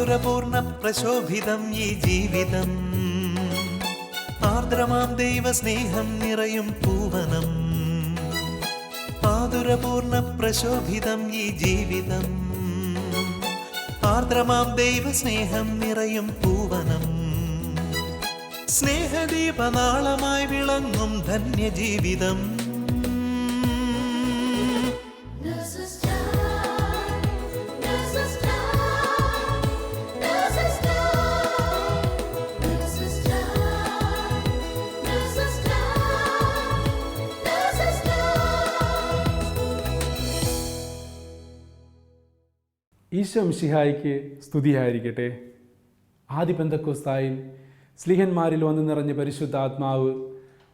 മാധുരപൂർണ്ണ പ്രശോഭിതം ഈ ജീവിതം, ആർദ്രമാം ദൈവസ്നേഹം നിറയും പൂവനം. മാധുരപൂർണ്ണ പ്രശോഭിതം ഈ ജീവിതം, ആർദ്രമാം ദൈവസ്നേഹം നിറയും പൂവനം. സ്നേഹദീപനാളമായി വിളങ്ങും ധന്യജീവിതം. ഈശോ മിശിഹായ്ക്ക് സ്തുതിയായിരിക്കട്ടെ. ആദി പെന്തക്കോസ്തായിൽ സ്ലീഹന്മാരിൽ വന്നു നിറഞ്ഞ പരിശുദ്ധാത്മാവ്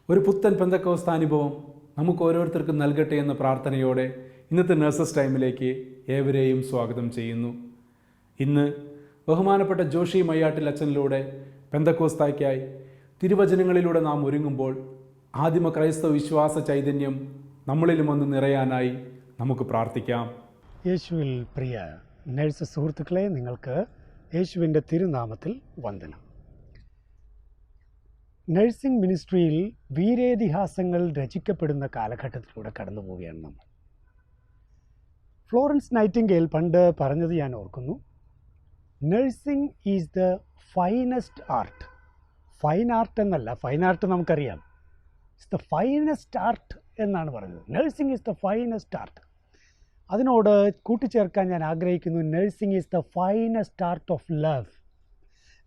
ഒരു പുത്തൻ പെന്തക്കോസ്താനുഭവം നമുക്ക് ഓരോരുത്തർക്കും നൽകട്ടെ എന്ന പ്രാർത്ഥനയോടെ ഇന്നത്തെ നഴ്സസ് ടൈമിലേക്ക് ഏവരെയും സ്വാഗതം ചെയ്യുന്നു. ഇന്ന് ബഹുമാനപ്പെട്ട ജോഷി മയ്യാട്ടിൽ അച്ഛനിലൂടെ പെന്തക്കോസ്തായ്ക്കായി തിരുവചനങ്ങളിലൂടെ നാം ഒരുങ്ങുമ്പോൾ ആദിമ ക്രൈസ്തവ വിശ്വാസ ചൈതന്യം നമ്മളിലും വന്ന് നിറയാനായി നമുക്ക് പ്രാർത്ഥിക്കാം. യേശുവിൽ പ്രിയ നഴ്സ് സുഹൃത്തുക്കളെ, നിങ്ങൾക്ക് യേശുവിൻ്റെ തിരുനാമത്തിൽ വന്ദനം. നഴ്സിംഗ് മിനിസ്ട്രിയിൽ വീരേതിഹാസങ്ങൾ രചിക്കപ്പെടുന്ന കാലഘട്ടത്തിലൂടെ കടന്നു പോവുകയാണ് നമ്മൾ. ഫ്ലോറൻസ് നൈറ്റിംഗേൽ പണ്ട് പറഞ്ഞത് ഞാൻ ഓർക്കുന്നു, nursing is the finest art. Fine art എന്നല്ല, ഫൈൻ ആർട്ട് നമുക്കറിയാം, ഇറ്റ്സ് ദ ഫൈനസ്റ്റ് ആർട്ട് എന്നാണ് പറഞ്ഞത്. Nursing is the finest art. അതിനോട് കൂട്ടിച്ചേർക്കാൻ ഞാൻ ആഗ്രഹിക്കുന്നു, nursing is the finest art of love.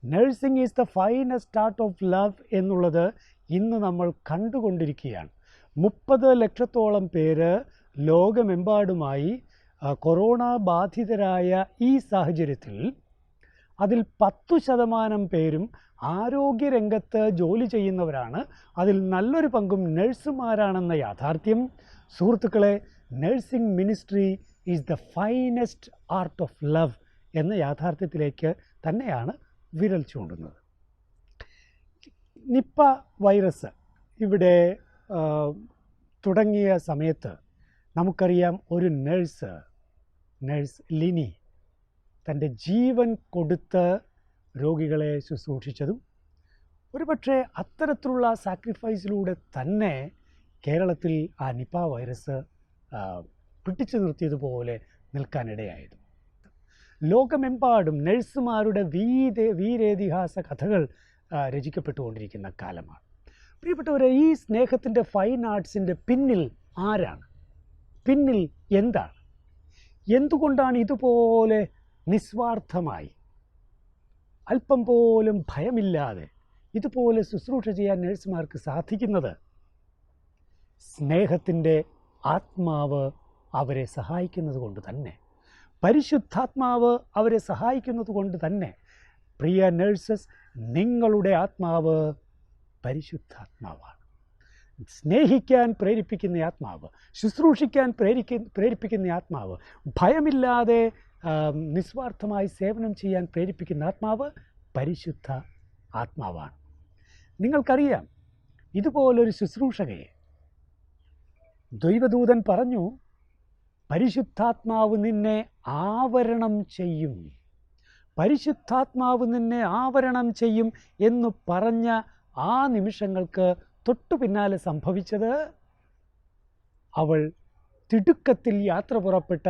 Nursing is the finest art of love എന്നുള്ളത് ഇന്ന് നമ്മൾ കണ്ടുകൊണ്ടിരിക്കുകയാണ്. 30 ലക്ഷത്തോളം പേര് ലോകമെമ്പാടുമായി കൊറോണ ബാധിതരായ ഈ സാഹചര്യത്തിൽ അതിൽ 10% പേരും ആരോഗ്യരംഗത്ത് ജോലി ചെയ്യുന്നവരാണ്. അതിൽ നല്ലൊരു പങ്കും നഴ്സുമാരാണെന്ന യാഥാർത്ഥ്യം സുഹൃത്തുക്കളെ, nursing ministry is the finest art of love എന്ന യാഥാർത്ഥ്യത്തിലേക്ക് തന്നെയാണ് വിരൽ ചൂണ്ടുന്നത്. നിപ്പ വൈറസ് ഇവിടെ തുടങ്ങിയ സമയത്ത് നമുക്കറിയാം, ഒരു നഴ്സ് ലിനി തൻ്റെ ജീവൻ കൊടുത്ത് രോഗികളെ ശുശ്രൂഷിച്ചതും ഒരുപക്ഷെ അത്തരത്തിലുള്ള സാക്രിഫൈസിലൂടെ തന്നെ കേരളത്തിൽ ആ നിപ്പ വൈറസ് പിടിച്ചു നിർത്തിയതുപോലെ നിൽക്കാനിടയായത്. ലോകമെമ്പാടും നഴ്സുമാരുടെ വീരേതിഹാസ കഥകൾ രചിക്കപ്പെട്ടുകൊണ്ടിരിക്കുന്ന കാലമാണ്. പ്രിയപ്പെട്ടവരെ, ഈ സ്നേഹത്തിൻ്റെ ഫൈൻ ആർട്സിൻ്റെ പിന്നിൽ ആരാണ്? പിന്നിൽ എന്താണ്? എന്തുകൊണ്ടാണ് ഇതുപോലെ നിസ്വാർത്ഥമായി, അല്പം പോലും ഭയമില്ലാതെ ഇതുപോലെ ശുശ്രൂഷ ചെയ്യാൻ നഴ്സുമാർക്ക് സാധിക്കുന്നത്? സ്നേഹത്തിൻ്റെ ആത്മാവ് അവരെ സഹായിക്കുന്നത് കൊണ്ട് തന്നെ, പരിശുദ്ധാത്മാവ് അവരെ സഹായിക്കുന്നത് കൊണ്ട് തന്നെ. പ്രിയ നഴ്സസ്, നിങ്ങളുടെ ആത്മാവ് പരിശുദ്ധാത്മാവാണ്. സ്നേഹിക്കാൻ പ്രേരിപ്പിക്കുന്ന ആത്മാവ്, ശുശ്രൂഷിക്കാൻ പ്രേരിപ്പിക്കുന്ന ആത്മാവ്, ഭയമില്ലാതെ നിസ്വാർത്ഥമായി സേവനം ചെയ്യാൻ പ്രേരിപ്പിക്കുന്ന ആത്മാവ് പരിശുദ്ധ ആത്മാവാണ്. നിങ്ങൾക്കറിയാം, ഇതുപോലൊരു ശുശ്രൂഷകയെ ദൈവദൂതൻ പറഞ്ഞു, പരിശുദ്ധാത്മാവ് നിന്നെ ആവരണം ചെയ്യും, പരിശുദ്ധാത്മാവ് നിന്നെ ആവരണം ചെയ്യും എന്ന് പറഞ്ഞ ആ നിമിഷങ്ങൾക്ക് തൊട്ടു പിന്നാലെ സംഭവിച്ചത്, അവൾ തിടുക്കത്തിൽ യാത്ര പുറപ്പെട്ട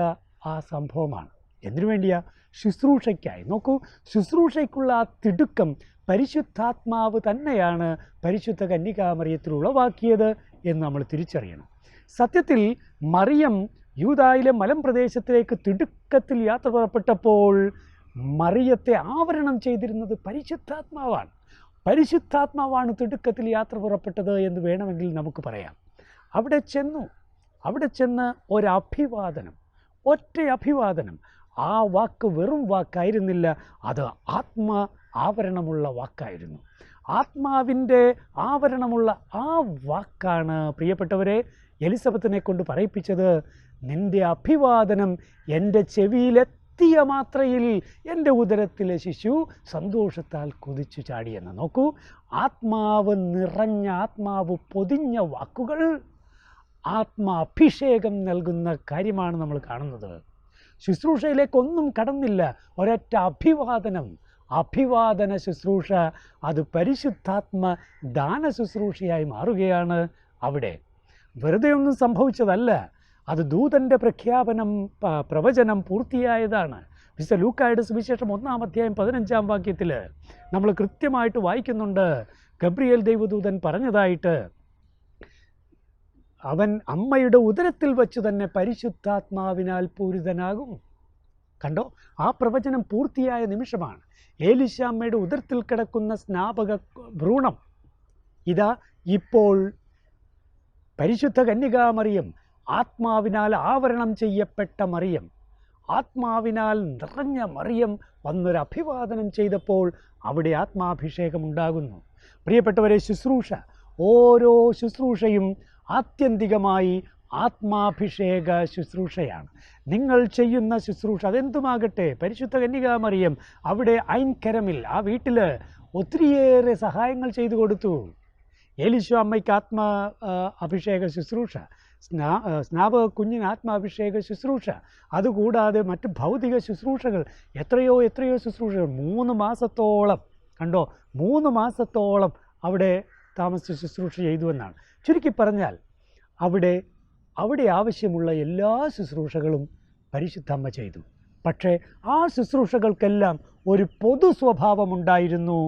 ആ സംഭവമാണ്. എന്തിനു വേണ്ടിയാ? ശുശ്രൂഷയ്ക്കായി. നോക്കൂ, ശുശ്രൂഷയ്ക്കുള്ള ആ തിടുക്കം പരിശുദ്ധാത്മാവ് തന്നെയാണ് പരിശുദ്ധ കന്യകാമറിയത്തിൽ ഉളവാക്കിയത് എന്ന് നമ്മൾ തിരിച്ചറിയണം. സത്യത്തിൽ മറിയം യൂദായിലെ മലമ്പ്രദേശത്തിലേക്ക് തിടുക്കത്തിൽ യാത്ര പുറപ്പെട്ടപ്പോൾ മറിയത്തെ ആവരണം ചെയ്തിരുന്നത് പരിശുദ്ധാത്മാവാണ്. പരിശുദ്ധാത്മാവാണ് തിടുക്കത്തിൽ യാത്ര പുറപ്പെട്ടത് എന്ന് വേണമെങ്കിൽ നമുക്ക് പറയാം. അവിടെ ചെന്ന് ഒരഭിവാദനം, ഒറ്റ അഭിവാദനം. ആ വാക്ക് വെറും വാക്കായിരുന്നില്ല, അത് ആവരണമുള്ള വാക്കായിരുന്നു. ആത്മാവിൻ്റെ ആവരണമുള്ള ആ വാക്കാണ് പ്രിയപ്പെട്ടവരെ എലിസബത്തിനെ കൊണ്ട് പറയിപ്പിച്ചത്. നിൻ്റെ അഭിവാദനം എൻ്റെ ചെവിയിലെത്തിയ മാത്രയിൽ എൻ്റെ ഉദരത്തിലെ ശിശു സന്തോഷത്താൽ കുതിച്ചു ചാടിയെന്ന്. നോക്കൂ, ആത്മാവ് നിറഞ്ഞ, ആത്മാവ് പൊതിഞ്ഞ വാക്കുകൾ ആത്മാഭിഷേകം നൽകുന്ന കാര്യമാണ് നമ്മൾ കാണുന്നത്. ശുശ്രൂഷയിലേക്കൊന്നും കടന്നില്ല. ഒരൊറ്റ അഭിവാദന ശുശ്രൂഷ, അത് പരിശുദ്ധാത്മ ദാന ശുശ്രൂഷയായി മാറുകയാണ് അവിടെ. വെറുതെ ഒന്നും സംഭവിച്ചതല്ല, അത് ദൂതൻ്റെ പ്രവചനം പൂർത്തിയായതാണ്. വിശുദ്ധ ലൂക്കായുടെ സുവിശേഷം 1-ാം അധ്യായം 15-ാം വാക്യത്തിൽ നമ്മൾ കൃത്യമായിട്ട് വായിക്കുന്നുണ്ട്, ഗബ്രിയേൽ ദൈവദൂതൻ പറഞ്ഞതായിട്ട്, അവൻ അമ്മയുടെ ഉദരത്തിൽ വച്ച് തന്നെ പരിശുദ്ധാത്മാവിനാൽ പൂരിതനാകും. കണ്ടോ, ആ പ്രവചനം പൂർത്തിയായ നിമിഷമാണ്. ഏലിശാമ്മയുടെ ഉദരത്തിൽ കിടക്കുന്ന സ്നാപക ഭ്രൂണം ഇതാ ഇപ്പോൾ പരിശുദ്ധ കന്യകാമറിയം, ആത്മാവിനാൽ ആവരണം ചെയ്യപ്പെട്ട മറിയം, ആത്മാവിനാൽ നിറഞ്ഞ മറിയം വന്നൊരു അഭിവാദനം ചെയ്തപ്പോൾ അവിടെ ആത്മാഭിഷേകം ഉണ്ടാകുന്നു. പ്രിയപ്പെട്ടവരെ, ഓരോ ശുശ്രൂഷയും ആത്യന്തികമായി ആത്മാഭിഷേക ശുശ്രൂഷയാണ്. നിങ്ങൾ ചെയ്യുന്ന ശുശ്രൂഷ അതെന്തുമാകട്ടെ, പരിശുദ്ധ കന്യകാമറിയം അവിടെ ഐൻകരമിൽ ആ വീട്ടിൽ ഒത്തിരിയേറെ സഹായങ്ങൾ ചെയ്തു കൊടുത്തു. ഏലിശോ അമ്മയ്ക്ക് അഭിഷേക ശുശ്രൂഷ, സ്നാപക കുഞ്ഞിന് ആത്മാഭിഷേക ശുശ്രൂഷ, അതുകൂടാതെ മറ്റ് ഭൗതിക ശുശ്രൂഷകൾ, എത്രയോ ശുശ്രൂഷകൾ 3 മാസത്തോളം, കണ്ടോ, 3 മാസത്തോളം അവിടെ താമസിച്ച് ശുശ്രൂഷ ചെയ്തുവെന്നാണ്. ചുരുക്കി പറഞ്ഞാൽ അവിടെ ആവശ്യമുള്ള എല്ലാ ശുശ്രൂഷകളും പരിശുദ്ധമ്മ ചെയ്തു. പക്ഷേ ആ ശുശ്രൂഷകൾക്കെല്ലാം ഒരു പൊതു സ്വഭാവമുണ്ടായിരുന്നു,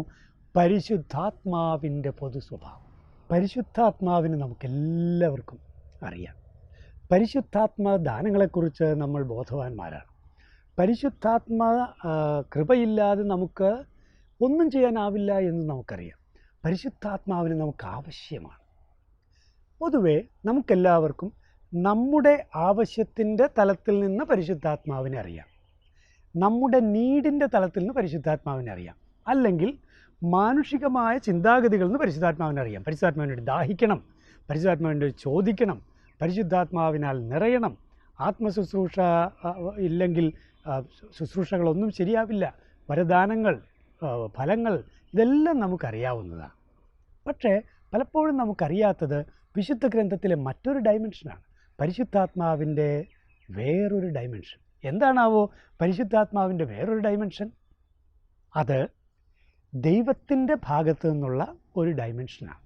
പരിശുദ്ധാത്മാവിൻ്റെ പൊതു സ്വഭാവം. പരിശുദ്ധാത്മാവിന് നമുക്കെല്ലാവർക്കും അറിയാം. പരിശുദ്ധാത്മാ ദാനങ്ങളെക്കുറിച്ച് നമ്മൾ ബോധവാന്മാരാണ്. പരിശുദ്ധാത്മാ കൃപയില്ലാതെ നമുക്ക് ഒന്നും ചെയ്യാനാവില്ല എന്ന് നമുക്കറിയാം. പരിശുദ്ധാത്മാവിന് നമുക്ക് ആവശ്യമാണ്. പൊതുവേ നമുക്കെല്ലാവർക്കും നമ്മുടെ ആവശ്യത്തിൻ്റെ തലത്തിൽ നിന്ന് പരിശുദ്ധാത്മാവിനെ അറിയാം, നമ്മുടെ നീഡിൻ്റെ തലത്തിൽ നിന്ന് പരിശുദ്ധാത്മാവിനെ അറിയാം, അല്ലെങ്കിൽ മാനുഷികമായ ചിന്താഗതികളിൽ നിന്ന് പരിശുദ്ധാത്മാവിനെ അറിയാം. പരിശുദ്ധാത്മാവിനോട് ദാഹിക്കണം, പരിശുദ്ധാത്മാവിനോട് ചോദിക്കണം, പരിശുദ്ധാത്മാവിനാൽ നിറയണം. ആത്മശുശ്രൂഷ ഇല്ലെങ്കിൽ ശുശ്രൂഷകളൊന്നും ശരിയാവില്ല. വരദാനങ്ങൾ, ഫലങ്ങൾ, ഇതെല്ലാം നമുക്കറിയാവുന്നതാണ്. പക്ഷേ പലപ്പോഴും നമുക്കറിയാത്തത് വിശുദ്ധ ഗ്രന്ഥത്തിലെ മറ്റൊരു ഡയമെൻഷനാണ്, പരിശുദ്ധാത്മാവിൻ്റെ വേറൊരു ഡയമെൻഷൻ. എന്താണാവോ പരിശുദ്ധാത്മാവിൻ്റെ വേറൊരു ഡയമെൻഷൻ? അത് ദൈവത്തിൻ്റെ ഭാഗത്തു നിന്നുള്ള ഒരു ഡയമെൻഷനാണ്.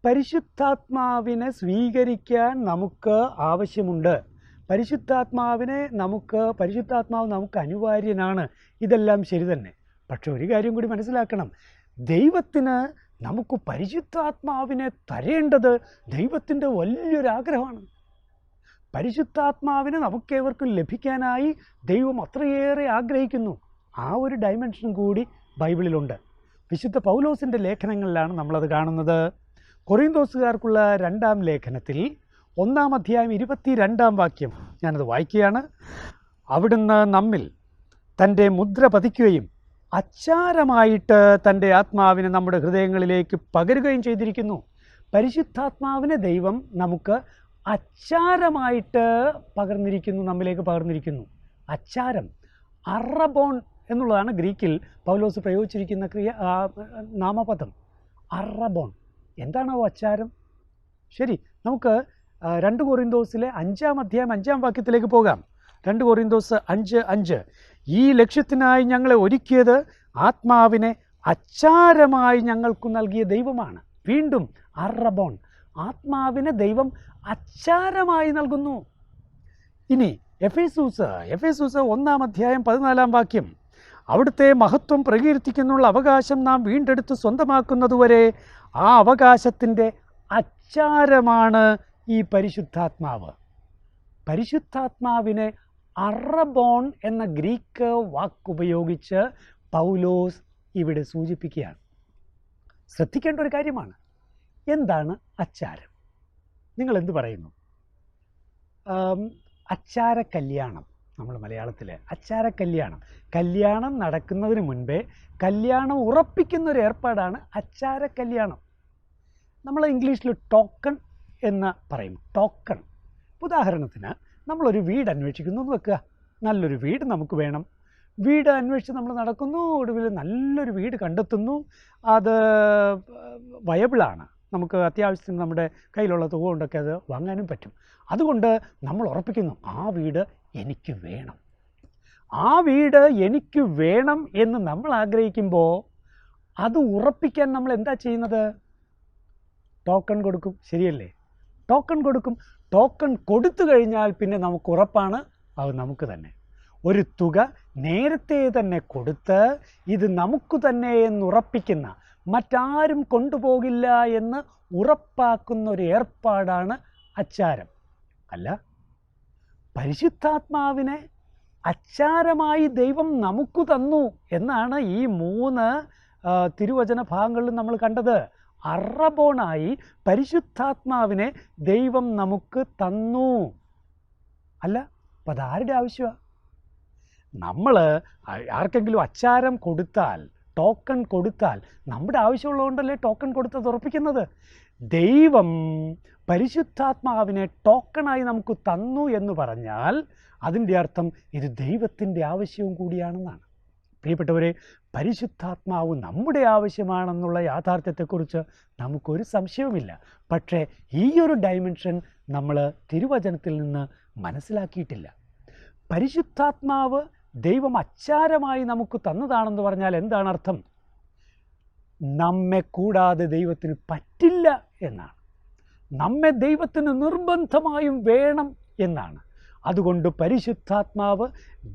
പരിശുദ്ധാത്മാവിനെ സ്വീകരിക്കാൻ നമുക്ക് ആവശ്യമുണ്ട്. പരിശുദ്ധാത്മാവ് നമുക്ക് അനിവാര്യനാണ്. ഇതെല്ലാം ശരി തന്നെ. പക്ഷെ ഒരു കാര്യം കൂടി മനസ്സിലാക്കണം, ദൈവത്തിന് നമുക്ക് പരിശുദ്ധാത്മാവിനെ തരേണ്ടത് ദൈവത്തിൻ്റെ വലിയൊരാഗ്രഹമാണ്. പരിശുദ്ധാത്മാവിനെ നമുക്കേവർക്കും ലഭിക്കാനായി ദൈവം അത്രയേറെ ആഗ്രഹിക്കുന്നു. ആ ഒരു ഡയമെൻഷൻ കൂടി ബൈബിളിലുണ്ട്. വിശുദ്ധ പൗലോസിൻ്റെ ലേഖനങ്ങളിലാണ് നമ്മളത് കാണുന്നത്. കൊറിന്തോസുകാർക്കുള്ള 2-ാം ലേഖനത്തിൽ 1-ാം അധ്യായം 22-ാം വാക്യം ഞാനത് വായിക്കുകയാണ്. അവിടുന്ന് നമ്മിൽ തൻ്റെ മുദ്ര പതിക്കുകയും അച്ചാരമായിട്ട് തൻ്റെ ആത്മാവിനെ നമ്മുടെ ഹൃദയങ്ങളിലേക്ക് പകരുകയും ചെയ്തിരിക്കുന്നു. പരിശുദ്ധാത്മാവിനെ ദൈവം നമുക്ക് അച്ചാരമായിട്ട് പകർന്നിരിക്കുന്നു, നമ്മിലേക്ക് പകർന്നിരിക്കുന്നു. അച്ചാരം, അറബോൺ എന്നുള്ളതാണ് ഗ്രീക്കിൽ പൗലോസ് പ്രയോഗിച്ചിരിക്കുന്ന നാമപദം. അറബോൺ എന്താണോ അച്ചാരം? ശരി, നമുക്ക് 2 കൊറിന്തോസിലെ 5-ാം അധ്യായം 5-ാം വാക്യത്തിലേക്ക് പോകാം. 2 കൊറിന്തോസ് 5:5 ഈ ലക്ഷ്യത്തിനായി ഞങ്ങളെ ഒരുക്കിയത് ആത്മാവിനെ അച്ചാരമായി ഞങ്ങൾക്ക് നൽകിയ ദൈവമാണ്. വീണ്ടും അറബോൺ, ആത്മാവിനെ ദൈവം അച്ചാരമായി നൽകുന്നു. ഇനി എഫേസൂസ് 1-ാം അധ്യായം 14-ാം വാക്യം, അവിടുത്തെ മഹത്വം പ്രകീർത്തിക്കുന്നുള്ള അവകാശം നാം വീണ്ടെടുത്ത് സ്വന്തമാക്കുന്നതുവരെ ആ അവകാശത്തിൻ്റെ അച്ചാരമാണ് ഈ പരിശുദ്ധാത്മാവ്. പരിശുദ്ധാത്മാവിനെ അറബോൺ എന്ന ഗ്രീക്ക് വാക്കുപയോഗിച്ച് പൗലോസ് ഇവിടെ സൂചിപ്പിക്കുകയാണ്. ശ്രദ്ധിക്കേണ്ട ഒരു കാര്യമാണ്. എന്താണ് അച്ചാരം? നിങ്ങൾ എന്ത് പറയുന്നു? അച്ചാര കല്യാണം, നമ്മൾ മലയാളത്തിൽ അച്ചാര കല്യാണം, കല്യാണം നടക്കുന്നതിന് മുൻപേ കല്യാണം ഉറപ്പിക്കുന്നൊരു ഏർപ്പാടാണ് അച്ചാര കല്യാണം. നമ്മൾ ഇംഗ്ലീഷിൽ ടോക്കൺ എന്ന് പറയും. ടോക്കൺ, ഉദാഹരണത്തിന് നമ്മളൊരു വീട് അന്വേഷിക്കുന്നു എന്ന് വെക്കുക. നല്ലൊരു വീട് നമുക്ക് വേണം. വീട് അന്വേഷിച്ച് നമ്മൾ നടക്കുന്നു, ഒടുവിൽ നല്ലൊരു വീട് കണ്ടെത്തുന്നു. അത് വയബിളാണ്, നമുക്ക് അത്യാവശ്യത്തിന് നമ്മുടെ കയ്യിലുള്ള തുക കൊണ്ടൊക്കെ അത് വാങ്ങാനും പറ്റും. അതുകൊണ്ട് നമ്മൾ ഉറപ്പിക്കുന്നു, ആ വീട് എനിക്ക് വേണം, ആ വീട് എനിക്ക് വേണം എന്ന് നമ്മൾ ആഗ്രഹിക്കുമ്പോൾ അത് ഉറപ്പിക്കാൻ നമ്മൾ എന്താ ചെയ്യുന്നത്? ടോക്കൺ കൊടുക്കും, ശരിയല്ലേ? ടോക്കൺ കൊടുക്കും. ടോക്കൺ കൊടുത്തു കഴിഞ്ഞാൽ പിന്നെ നമുക്ക് ഉറപ്പാണ് അത് നമുക്ക് തന്നെ. ഒരു തുക നേരത്തെ തന്നെ കൊടുത്ത് ഇത് നമുക്ക് തന്നെ എന്നുറപ്പിക്കുന്ന, മറ്റാരും കൊണ്ടുപോകില്ല എന്ന് ഉറപ്പാക്കുന്ന ഒരു ഏർപ്പാടാണ് അച്ചാരം. അല്ല, പരിശുദ്ധാത്മാവിനെ അച്ചാരമായി ദൈവം നമുക്ക് തന്നു എന്നാണ് ഈ 3 തിരുവചന ഭാഗങ്ങളിലും നമ്മൾ കണ്ടത്. അറബോണായി പരിശുദ്ധാത്മാവിനെ ദൈവം നമുക്ക് തന്നു. അല്ല, അപ്പം അതാരുടെ ആവശ്യമാണ്? നമ്മൾ ആർക്കെങ്കിലും അച്ചാരം കൊടുത്താൽ, ടോക്കൺ കൊടുത്താൽ, നമ്മുടെ ആവശ്യമുള്ളതുകൊണ്ടല്ലേ ടോക്കൺ കൊടുത്തത് ഉറപ്പിക്കുന്നത്. ദൈവം പരിശുദ്ധാത്മാവിനെ ടോക്കണായി നമുക്ക് തന്നു എന്ന് പറഞ്ഞാൽ അതിൻ്റെ അർത്ഥം ഇത് ദൈവത്തിൻ്റെ ആവശ്യവും കൂടിയാണെന്നാണ്. പ്രിയപ്പെട്ടവരെ, പരിശുദ്ധാത്മാവ് നമ്മുടെ ആവശ്യമാണെന്നുള്ള യാഥാർത്ഥ്യത്തെക്കുറിച്ച് നമുക്കൊരു സംശയവുമില്ല. പക്ഷേ ഈ ഒരു ഡയമെൻഷൻ നമ്മൾ തിരുവചനത്തിൽ നിന്ന് മനസ്സിലാക്കിയിട്ടില്ല. പരിശുദ്ധാത്മാവ് ദൈവം അച്ചാരമായി നമുക്ക് തന്നതാണെന്ന് പറഞ്ഞാൽ എന്താണ് അർത്ഥം? നമ്മെ കൂടാതെ ദൈവത്തിന് പറ്റില്ല എന്നാണ്. നമ്മെ ദൈവത്തിന് നിർബന്ധമായും വേണം എന്നാണ്. അതുകൊണ്ട് പരിശുദ്ധാത്മാവ്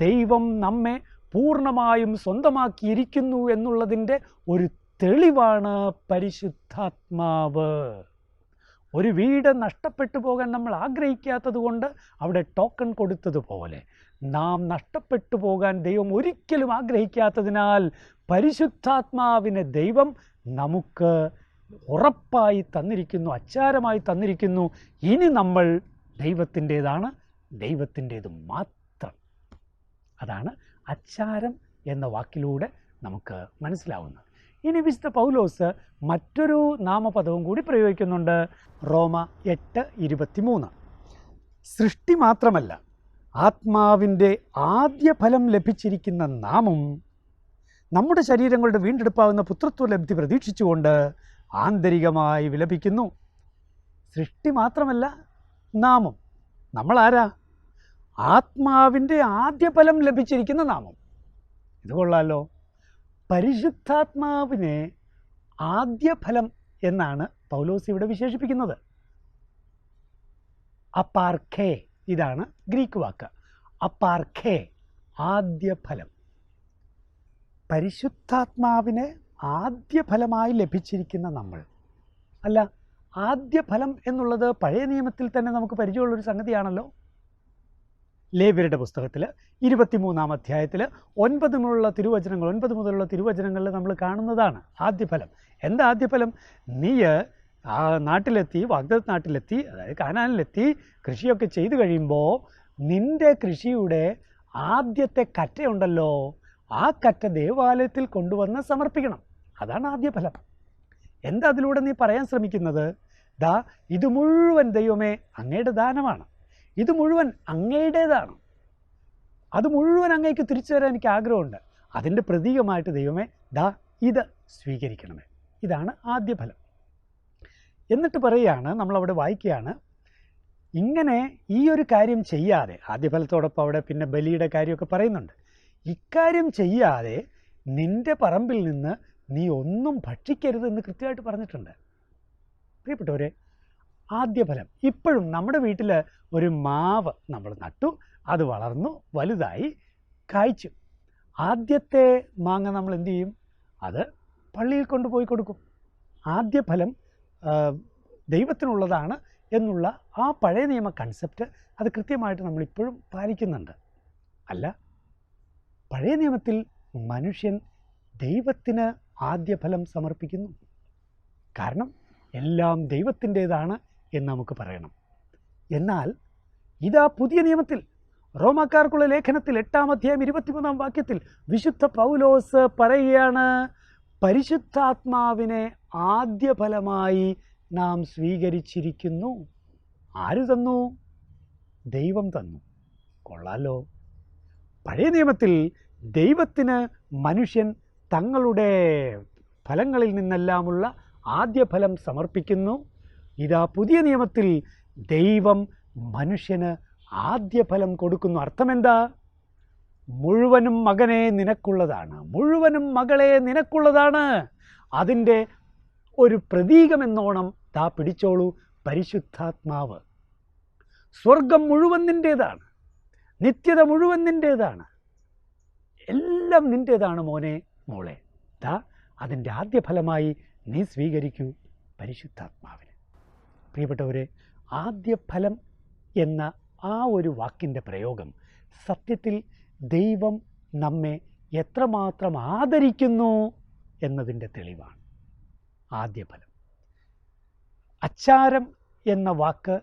ദൈവം നമ്മെ പൂർണ്ണമായും സ്വന്തമാക്കിയിരിക്കുന്നു എന്നുള്ളതിൻ്റെ ഒരു തെളിവാണ് പരിശുദ്ധാത്മാവ്. ഒരു വീട് നഷ്ടപ്പെട്ടു പോകാൻ നമ്മൾ ആഗ്രഹിക്കാത്തത് കൊണ്ട് അവിടെ ടോക്കൺ കൊടുത്തതുപോലെ നാം നഷ്ടപ്പെട്ടു പോകാൻ ദൈവം ഒരിക്കലും ആഗ്രഹിക്കാത്തതിനാൽ പരിശുദ്ധാത്മാവിനെ ദൈവം നമുക്ക് ഉറപ്പായി തന്നിരിക്കുന്നു, അച്ചാരമായി തന്നിരിക്കുന്നു. ഇനി നമ്മൾ ദൈവത്തിൻ്റേതാണ്, ദൈവത്തിൻ്റേത് മാത്രം. അതാണ് അച്ചാരം എന്ന വാക്കിലൂടെ നമുക്ക് മനസ്സിലാവുന്നത്. ഇനി വിശുദ്ധ പൗലോസ് മറ്റൊരു നാമപദവും കൂടി പ്രയോഗിക്കുന്നുണ്ട്. റോമ 8:23. സൃഷ്ടി മാത്രമല്ല, ആത്മാവിൻ്റെ ആദ്യ ഫലം ലഭിച്ചിരിക്കുന്ന നാമും നമ്മുടെ ശരീരങ്ങളുടെ വീണ്ടെടുപ്പാവുന്ന പുത്രത്വ ലബ്ധി പ്രതീക്ഷിച്ചുകൊണ്ട് ആന്തരികമായി വിലപിക്കുന്നു. സൃഷ്ടി മാത്രമല്ല, നാമം. നമ്മളാരാ? ആത്മാവിൻ്റെ ആദ്യ ഫലം ലഭിച്ചിരിക്കുന്ന നാമം. ഇത് കൊള്ളാലോ. പരിശുദ്ധാത്മാവിനെ ആദ്യ ഫലം എന്നാണ് പൗലോസ് ഇവിടെ വിശേഷിപ്പിക്കുന്നത്. അപ്പാർഖേ, ഇതാണ് ഗ്രീക്ക് വാക്ക്. അപ്പാർഖേ, ആദ്യ ഫലം. പരിശുദ്ധാത്മാവിനെ ആദ്യ ഫലമായി ലഭിച്ചിരിക്കുന്ന നമ്മൾ. അല്ല, ആദ്യ ഫലം എന്നുള്ളത് പഴയ നിയമത്തിൽ തന്നെ നമുക്ക് പരിചയമുള്ളൊരു സംഗതിയാണല്ലോ. ലേവ്യരുടെ പുസ്തകത്തിൽ 23-ാം അധ്യായത്തിൽ 9 മുതലുള്ള തിരുവചനങ്ങളിൽ നമ്മൾ കാണുന്നതാണ് ആദ്യഫലം. എന്താ ആദ്യഫലം? നീ ആ നാട്ടിലെത്തി, വാഗ്ദത്ത നാട്ടിലെത്തി, അതായത് കാനാനിലെത്തി, കൃഷിയൊക്കെ ചെയ്തു കഴിയുമ്പോൾ നിൻ്റെ കൃഷിയുടെ ആദ്യത്തെ കറ്റയുണ്ടല്ലോ, ആ കറ്റ ദേവാലയത്തിൽ കൊണ്ടുവന്ന് സമർപ്പിക്കണം. അതാണ് ആദ്യഫലം. എന്താ അതിലൂടെ നീ പറയാൻ ശ്രമിക്കുന്നത്? ദാ, ഇത് മുഴുവൻ ദൈവമേ അങ്ങയുടെ ദാനമാണ്, ഇത് മുഴുവൻ അങ്ങയുടേതാണ്, അത് മുഴുവൻ അങ്ങേക്ക് തിരിച്ചു തരാൻ എനിക്ക് ആഗ്രഹമുണ്ട്. അതിൻ്റെ പ്രതീകമായിട്ട് ദൈവമേ ദാ ഇത് സ്വീകരിക്കണമേ. ഇതാണ് ആദ്യ ഫലം. എന്നിട്ട് പറയുകയാണ്, നമ്മളവിടെ വായിക്കുകയാണ്, ഇങ്ങനെ ഈ ഒരു കാര്യം ചെയ്യാതെ, ആദ്യഫലത്തോടൊപ്പം അവിടെ പിന്നെ ബലിയുടെ കാര്യമൊക്കെ പറയുന്നുണ്ട്, ഇക്കാര്യം ചെയ്യാതെ നിൻ്റെ പറമ്പിൽ നിന്ന് നീ ഒന്നും ഭക്ഷിക്കരുതെന്ന് കൃത്യമായിട്ട് പറഞ്ഞിട്ടുണ്ട്. പ്രിയപ്പെട്ടവരെ, ആദ്യഫലം. ഇപ്പോഴും നമ്മുടെ വീട്ടിൽ ഒരു മാവ് നമ്മൾ നട്ടു, അത് വളർന്നു വലുതായി കായ്ച്ചു. ആദ്യത്തെ മാങ്ങ നമ്മൾ എന്തു ചെയ്യും? അത് പള്ളിയിൽ കൊണ്ടുപോയി കൊടുക്കും. ആദ്യഫലം ദൈവത്തിനുള്ളതാണ് എന്നുള്ള ആ പഴയ നിയമ കൺസെപ്റ്റ് അത് കൃത്യമായിട്ട് നമ്മളിപ്പോഴും പാലിക്കുന്നുണ്ട്. അല്ല, പഴയ നിയമത്തിൽ മനുഷ്യൻ ദൈവത്തിന് ആദ്യഫലം സമർപ്പിക്കുന്നു. കാരണം എല്ലാം ദൈവത്തിൻ്റേതാണ് എന്ന് നമുക്ക് പറയണം. എന്നാൽ ഇതാ പുതിയ നിയമത്തിൽ റോമാക്കാർക്കുള്ള ലേഖനത്തിൽ 8-ാം അധ്യായം 23-ാം വാക്യത്തിൽ വിശുദ്ധ പൗലോസ് പറയുകയാണ്, പരിശുദ്ധാത്മാവിനെ ആദ്യഫലമായി നാം സ്വീകരിച്ചിരിക്കുന്നു. ആര് തന്നു? ദൈവം തന്നു. കൊള്ളാലോ. പഴയ നിയമത്തിൽ ദൈവത്തിന് മനുഷ്യൻ തങ്ങളുടെ ഫലങ്ങളിൽ നിന്നെല്ലാമുള്ള ആദ്യഫലം സമർപ്പിക്കുന്നു. ഇതാ പുതിയ നിയമത്തിൽ ദൈവം മനുഷ്യന് ആദ്യഫലം കൊടുക്കുന്നു. അർത്ഥമെന്താ? മുഴുവനും മകനെ നിനക്കുള്ളതാണ്, മുഴുവനും മകളെ നിനക്കുള്ളതാണ്. അതിൻ്റെ ഒരു പ്രതീകമെന്നോണം ദാ പിടിച്ചോളൂ, പരിശുദ്ധാത്മാവ്. സ്വർഗം മുഴുവൻ നിൻ്റേതാണ്, നിത്യത മുഴുവൻ നിൻ്റേതാണ്, എല്ലാം നിൻ്റേതാണ് മോനെ മോളെ. ദാ അതിൻ്റെ ആദ്യഫലമായി നീ സ്വീകരിക്കൂ പരിശുദ്ധാത്മാവിനെ. പ്രിയപ്പെട്ടവരെ, ആദ്യഫലം എന്ന ആ ഒരു വാക്കിൻ്റെ പ്രയോഗം സത്യത്തിൽ ദൈവം നമ്മെ എത്രമാത്രം ആദരിക്കുന്നു എന്നതിൻ്റെ തെളിവാണ്. ആദ്യഫലം. അച്ചാരം എന്ന വാക്ക്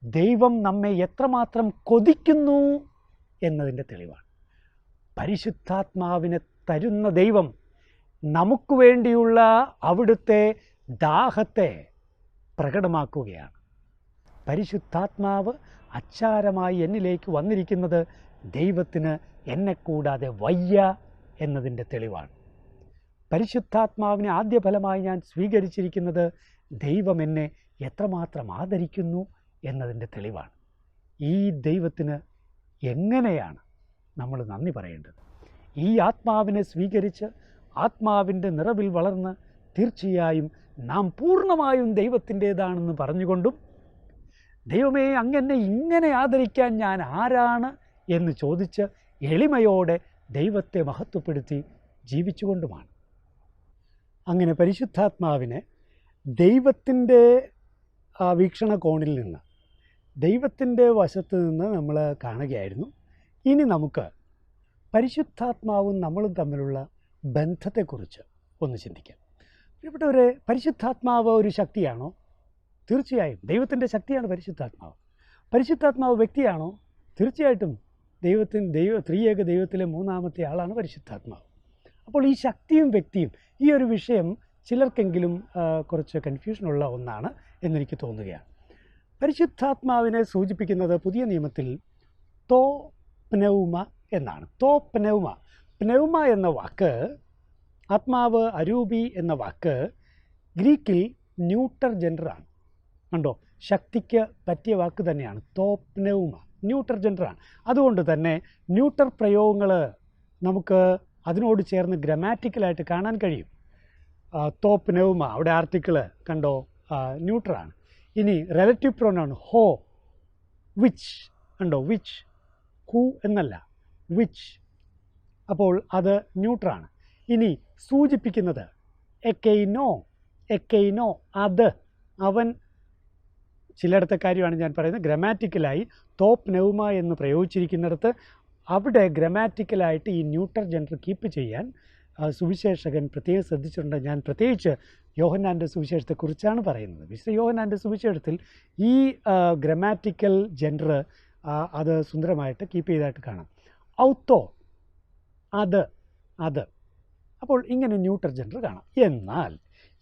ദൈവം നമ്മെ എത്രമാത്രം കൊതിക്കുന്നു എന്നതിൻ്റെ തെളിവാണ്. പരിശുദ്ധാത്മാവിനെ തരുന്ന ദൈവം നമുക്ക് വേണ്ടിയുള്ള അവിടുത്തെ ദാഹത്തെ പ്രകടമാക്കുകയാണ്. പരിശുദ്ധാത്മാവ് അച്ചാരമായി എന്നിലേക്ക് വന്നിരിക്കുന്നത് ദൈവത്തിന് എന്നെ കൂടാതെ വയ്യ എന്നതിൻ്റെ തെളിവാണ്. പരിശുദ്ധാത്മാവിനെ ആദ്യഫലമായി ഞാൻ സ്വീകരിച്ചിരിക്കുന്നത് ദൈവം എന്നെ എത്രമാത്രം ആദരിക്കുന്നു എന്നതിൻ്റെ തെളിവാണ്. ഈ ദൈവത്തിന് എങ്ങനെയാണ് നമ്മൾ നന്ദി പറയേണ്ടത്? ഈ ആത്മാവിനെ സ്വീകരിച്ച് ആത്മാവിൻ്റെ നിറവിൽ വളർന്ന് തീർച്ചയായും നാം പൂർണ്ണമായും ദൈവത്തിൻ്റേതാണെന്ന് പറഞ്ഞുകൊണ്ടും ദൈവമേ അങ്ങനെ ഇങ്ങനെ ആദരിക്കാൻ ഞാൻ ആരാണ് എന്ന് ചോദിച്ച് എളിമയോടെ ദൈവത്തെ മഹത്വപ്പെടുത്തി ജീവിച്ചുകൊണ്ടുമാണ്. അങ്ങനെ പരിശുദ്ധാത്മാവിനെ ദൈവത്തിൻ്റെ വീക്ഷണകോണിൽ നിന്ന്, ദൈവത്തിൻ്റെ വശത്ത് നിന്ന് നമ്മൾ കാണുകയായിരുന്നു. ഇനി നമുക്ക് പരിശുദ്ധാത്മാവും നമ്മളും തമ്മിലുള്ള ബന്ധത്തെക്കുറിച്ച് ഒന്ന് ചിന്തിക്കാം. പ്രിയപ്പെട്ടവരെ, പരിശുദ്ധാത്മാവ് ഒരു ശക്തിയാണോ? തീർച്ചയായും ദൈവത്തിൻ്റെ ശക്തിയാണ് പരിശുദ്ധാത്മാവ്. പരിശുദ്ധാത്മാവ് വ്യക്തിയാണോ? തീർച്ചയായിട്ടും ത്രിയേക ദൈവത്തിലെ മൂന്നാമത്തെ ആളാണ് പരിശുദ്ധാത്മാവ്. അപ്പോൾ ഈ ശക്തിയും വ്യക്തിയും, ഈ ഒരു വിഷയം ചിലർക്കെങ്കിലും കുറച്ച് കൺഫ്യൂഷനുള്ള ഒന്നാണ് എന്നെനിക്ക് തോന്നുകയാണ്. പരിശുദ്ധാത്മാവിനെ സൂചിപ്പിക്കുന്നത് പുതിയ നിയമത്തിൽ തോ പ്നൗമ എന്നാണ്. തോ പ്നൗമ. പ്നൗമ എന്ന വാക്ക്, ആത്മാവ്, അരൂപി എന്ന വാക്ക് ഗ്രീക്കിൽ ന്യൂട്ടർ ജെൻഡറാണ്. കണ്ടോ, ശക്തിക്ക് പറ്റിയ വാക്ക് തന്നെയാണ്. തോ പ്നൗമ ന്യൂട്ടർ ജെൻഡറാണ്. അതുകൊണ്ട് തന്നെ ന്യൂട്ടർ പ്രയോഗങ്ങൾ നമുക്ക് അതിനോട് ചേർന്ന് ഗ്രമാറ്റിക്കലായിട്ട് കാണാൻ കഴിയും. തോ പ്നൗമ, അവിടെ ആർട്ടിക്കിൾ കണ്ടോ, ന്യൂട്ടറാണ്. ഇനി റിലേറ്റീവ് പ്രോനൗൺ ഹോ, വിച്ച് കണ്ടോ, വിച്ച്, ഹൂ എന്നല്ല, വിച്ച്. അപ്പോൾ അത് ന്യൂട്രാണ്. ഇനി സൂചിപ്പിക്കുന്നത് എക്കൈനോ, എക്കൈനോ, അത്, അവൻ. ചിലയിടത്തെ കാര്യമാണ് ഞാൻ പറയുന്നത്. ഗ്രമാറ്റിക്കലായി തോ പ്നൗമ എന്ന് പ്രയോഗിച്ചിരിക്കുന്നിടത്ത് അവിടെ ഗ്രമാറ്റിക്കലായിട്ട് ഈ ന്യൂട്ടർ ജെൻഡർ കീപ്പ് ചെയ്യാൻ സുവിശേഷകൻ പ്രത്യേകം ശ്രദ്ധിച്ചിട്ടുണ്ട്. ഞാൻ പ്രത്യേകിച്ച് യോഹന്നാൻ്റെ സുവിശേഷത്തെക്കുറിച്ചാണ് പറയുന്നത്. വിശുദ്ധ യോഹന്നാൻ്റെ സുവിശേഷത്തിൽ ഈ ഗ്രമാറ്റിക്കൽ ജെൻഡർ അത് സുന്ദരമായിട്ട് കീപ്പ് ചെയ്തായിട്ട് കാണാം. ഔത്തോ, അത്, അത്. അപ്പോൾ ഇങ്ങനെ ന്യൂട്ടർ ജെൻഡർ കാണാം. എന്നാൽ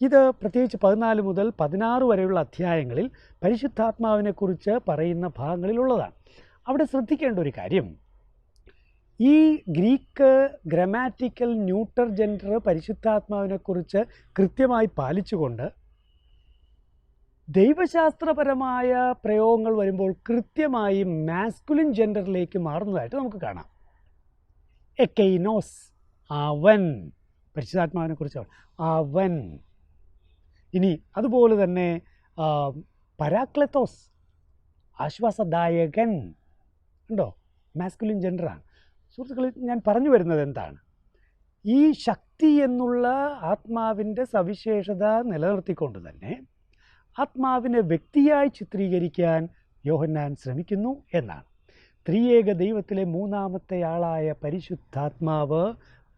ഇത് പ്രത്യേകിച്ച് 14 മുതൽ 16 വരെയുള്ള അധ്യായങ്ങളിൽ പരിശുദ്ധാത്മാവിനെക്കുറിച്ച് പറയുന്ന ഭാഗങ്ങളിലുള്ളതാണ്. അവിടെ ശ്രദ്ധിക്കേണ്ട ഒരു കാര്യം, ഈ ഗ്രീക്ക് ഗ്രമാറ്റിക്കൽ ന്യൂട്ടർ ജെൻഡർ പരിശുദ്ധാത്മാവിനെക്കുറിച്ച് കൃത്യമായി പാലിച്ചുകൊണ്ട് ദൈവശാസ്ത്രപരമായ പ്രയോഗങ്ങൾ വരുമ്പോൾ കൃത്യമായി മാസ്കുലിൻ ജെൻഡറിലേക്ക് മാറുന്നതായിട്ട് നമുക്ക് കാണാം. എക്കൈനോസ്, അവൻ, പരിശുദ്ധാത്മാവിനെക്കുറിച്ചാണ്, അവൻ. ഇനി അതുപോലെ തന്നെ പരാക്ലെത്തോസ്, ആശ്വാസദായകൻ, ഉണ്ടോ, മാസ്കുലിൻ ജെൻഡറാണ്. സുഹൃത്തുക്കളെ, ഞാൻ പറഞ്ഞു വരുന്നത് എന്താണ്? ഈ ശക്തി എന്നുള്ള ആത്മാവിൻ്റെ സവിശേഷത നിലനിർത്തിക്കൊണ്ട് തന്നെ ആത്മാവിനെ വ്യക്തിയായി ചിത്രീകരിക്കാൻ യോഹന്നാൻ ശ്രമിക്കുന്നു എന്നാണ്. ത്രിയേക ദൈവത്തിലെ മൂന്നാമത്തെ ആളായ പരിശുദ്ധാത്മാവ്,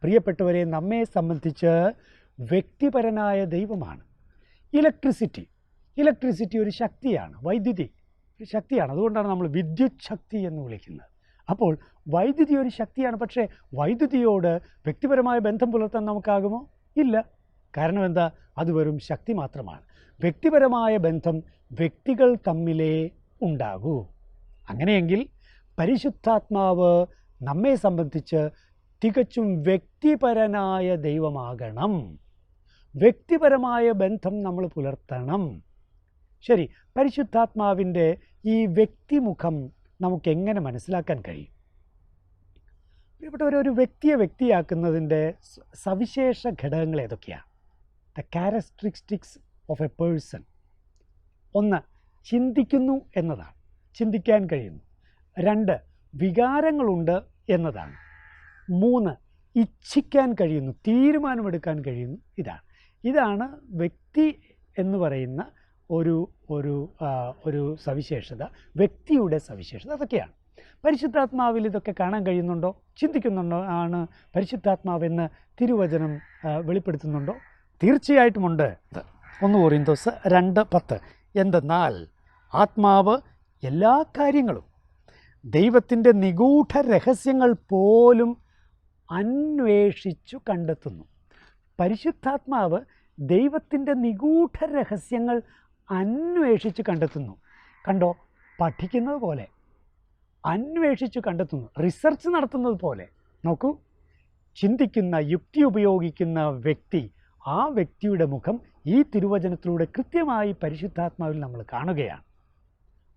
പ്രിയപ്പെട്ടവരെ, നമ്മെ സംബന്ധിച്ച് വ്യക്തിപരനായ ദൈവമാണ്. ഇലക്ട്രിസിറ്റി ഒരു ശക്തിയാണ്, വൈദ്യുതി ഒരു ശക്തിയാണ്. അതുകൊണ്ടാണ് നമ്മൾ വിദ്യുത് ശക്തി എന്ന് വിളിക്കുന്നത്. അപ്പോൾ വൈദ്യുതി ഒരു ശക്തിയാണ്. പക്ഷേ വൈദ്യുതിയോട് വ്യക്തിപരമായ ബന്ധം പുലർത്താൻ നമുക്കാകുമോ? ഇല്ല. കാരണം എന്താ? അത് വെറും ശക്തി മാത്രമാണ്. വ്യക്തിപരമായ ബന്ധം വ്യക്തികൾ തമ്മിലേ ഉണ്ടാകൂ. അങ്ങനെയെങ്കിൽ പരിശുദ്ധാത്മാവ് നമ്മെ സംബന്ധിച്ച് തികച്ചും വ്യക്തിപരനായ ദൈവമാകണം. വ്യക്തിപരമായ ബന്ധം നമ്മൾ പുലർത്തണം. ശരി, പരിശുദ്ധാത്മാവിൻ്റെ ഈ വ്യക്തിമുഖം നമുക്ക് എങ്ങനെ മനസ്സിലാക്കാൻ കഴിയും? ഇവിടെ ഒരു വ്യക്തിയെ വ്യക്തിയാക്കുന്നതിൻ്റെ സവിശേഷ ഘടകങ്ങൾ ഏതൊക്കെയാണ്? The characteristics of A person. ഒന്ന്, ചിന്തിക്കുന്നു എന്നതാണ്, ചിന്തിക്കാൻ കഴിയുന്നു. 2, വികാരങ്ങളുണ്ട് എന്നതാണ്. 3, ഇച്ഛിക്കാൻ കഴിയുന്നു, തീരുമാനമെടുക്കാൻ കഴിയുന്നു. ഇതാണ് വ്യക്തി എന്ന് പറയുന്ന ഒരു സവിശേഷത, വ്യക്തിയുടെ സവിശേഷത. അതൊക്കെയാണ്. പരിശുദ്ധാത്മാവിൽ ഇതൊക്കെ കാണാൻ കഴിയുന്നുണ്ടോ? ചിന്തിക്കുന്നുണ്ടോ? ആണ് പരിശുദ്ധാത്മാവെന്ന് തിരുവചനം വെളിപ്പെടുത്തുന്നുണ്ടോ? തീർച്ചയായിട്ടുമുണ്ട്. 1 കൊരിന്തോസ് 2:10. എന്തെന്നാൽ ആത്മാവ് എല്ലാ കാര്യങ്ങളും, ദൈവത്തിൻ്റെ നിഗൂഢ രഹസ്യങ്ങൾ പോലും അന്വേഷിച്ചു കണ്ടെത്തുന്നു. പരിശുദ്ധാത്മാവ് ദൈവത്തിൻ്റെ നിഗൂഢ രഹസ്യങ്ങൾ അന്വേഷിച്ച് കണ്ടെത്തുന്നു. കണ്ടോ, പഠിക്കുന്നത് പോലെ അന്വേഷിച്ചു കണ്ടെത്തുന്നു, റിസർച്ച് നടത്തുന്നത് പോലെ. നോക്കൂ, ചിന്തിക്കുന്ന, യുക്തി ഉപയോഗിക്കുന്ന വ്യക്തി, ആ വ്യക്തിയുടെ മുഖം ഈ തിരുവചനത്തിലൂടെ കൃത്യമായി പരിശുദ്ധാത്മാവിൽ നമ്മൾ കാണുകയാണ്.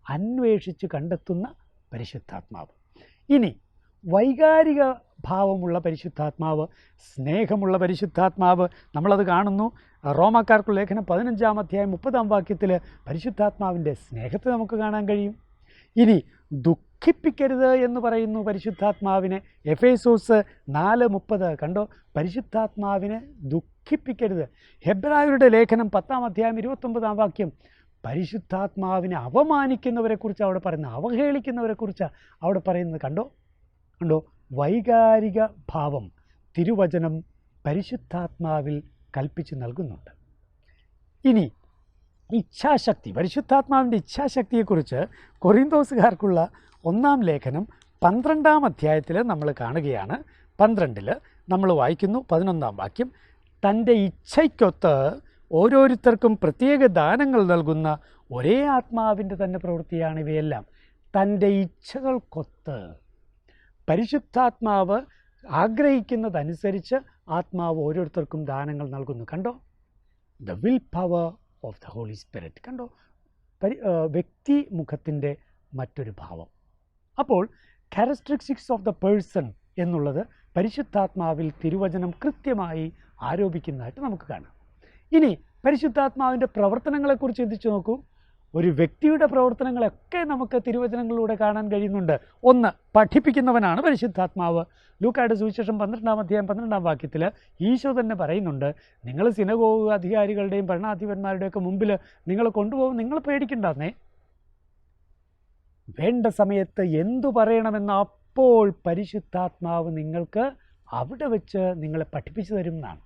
അന്വേഷിച്ച് കണ്ടെത്തുന്ന പരിശുദ്ധാത്മാവ്. ഇനി വൈകാരിക ഭാവമുള്ള പരിശുദ്ധാത്മാവ്, സ്നേഹമുള്ള പരിശുദ്ധാത്മാവ്, നമ്മളത് കാണുന്നു. റോമാക്കാർക്കുള്ള ലേഖനം 15-ാം അധ്യായം 30-ാം വാക്യത്തിൽ പരിശുദ്ധാത്മാവിൻ്റെ സ്നേഹത്തെ നമുക്ക് കാണാൻ കഴിയും. ഇനി ദുഃഖിപ്പിക്കരുത് എന്ന് പറയുന്നു പരിശുദ്ധാത്മാവിനെ. എഫേസോസ് 4:30. കണ്ടോ, പരിശുദ്ധാത്മാവിനെ ദുഃഖിപ്പിക്കരുത്. ഹെബ്രായരുടെ ലേഖനം 10-ാം അധ്യായം 29-ാം വാക്യം പരിശുദ്ധാത്മാവിനെ അവമാനിക്കുന്നവരെക്കുറിച്ച് അവിടെ പറയുന്നത്, അവഹേളിക്കുന്നവരെക്കുറിച്ച് അവിടെ പറയുന്നത്. കണ്ടോ, വൈകാരിക ഭാവം തിരുവചനം പരിശുദ്ധാത്മാവിൽ കൽപ്പിച്ച് നൽകുന്നുണ്ട്. ഇനി ഇച്ഛാശക്തി, പരിശുദ്ധാത്മാവിൻ്റെ ഇച്ഛാശക്തിയെക്കുറിച്ച് കൊറിന്തോസുകാർക്കുള്ള 1-ാം ലേഖനം 12-ാം അധ്യായത്തിൽ നമ്മൾ കാണുകയാണ്. 12-ൽ നമ്മൾ വായിക്കുന്നു 11-ാം വാക്യം. തൻ്റെ ഇച്ഛയ്ക്കൊത്ത് ഓരോരുത്തർക്കും പ്രത്യേക ദാനങ്ങൾ നൽകുന്ന ഒരേ ആത്മാവിൻ്റെ തന്നെ പ്രവൃത്തിയാണ് ഇവയെല്ലാം. തൻ്റെ ഇച്ഛകൾക്കൊത്ത് പരിശുദ്ധാത്മാവ് ആഗ്രഹിക്കുന്നതനുസരിച്ച് ആത്മാവ് ഓരോരുത്തർക്കും ദാനങ്ങൾ നൽകുന്നു. കണ്ടോ, the will power of the holy spirit. കണ്ടോ, വ്യക്തി മുഖത്തിൻ്റെ മറ്റൊരു ഭാവം. അപ്പോൾ ക്യാരക്ടറിസ്റ്റിക്സ് ഓഫ് ദ പേഴ്സൺ എന്നുള്ളത് പരിശുദ്ധാത്മാവിൽ തിരുവചനം കൃത്യമായി ആരോപിക്കുന്നതായിട്ട് നമുക്ക് കാണാം. ഇനി പരിശുദ്ധാത്മാവിൻ്റെ പ്രവർത്തനങ്ങളെക്കുറിച്ച് ചിന്തിച്ചു നോക്കൂ. ഒരു വ്യക്തിയുടെ പ്രവർത്തനങ്ങളൊക്കെ നമുക്ക് തിരുവചനങ്ങളിലൂടെ കാണാൻ കഴിയുന്നുണ്ട്. 1, പഠിപ്പിക്കുന്നവനാണ് പരിശുദ്ധാത്മാവ്. ലൂക്കായുടെ സുവിശേഷം 12-ാം അധ്യായം 12-ാം വാക്യത്തിൽ ഈശോ തന്നെ പറയുന്നുണ്ട്, നിങ്ങൾ സിനഗോഗ് അധികാരികളുടെയും ഭരണാധിപന്മാരുടെയൊക്കെ മുമ്പിൽ നിങ്ങൾ കൊണ്ടുപോകും, നിങ്ങൾ പേടിക്കണ്ടെന്നേ. വേണ്ട സമയത്ത് എന്തു പറയണമെന്ന് അപ്പോൾ പരിശുദ്ധാത്മാവ് നിങ്ങൾക്ക് അവിടെ വെച്ച് നിങ്ങളെ പഠിപ്പിച്ചു തരും എന്നാണ്.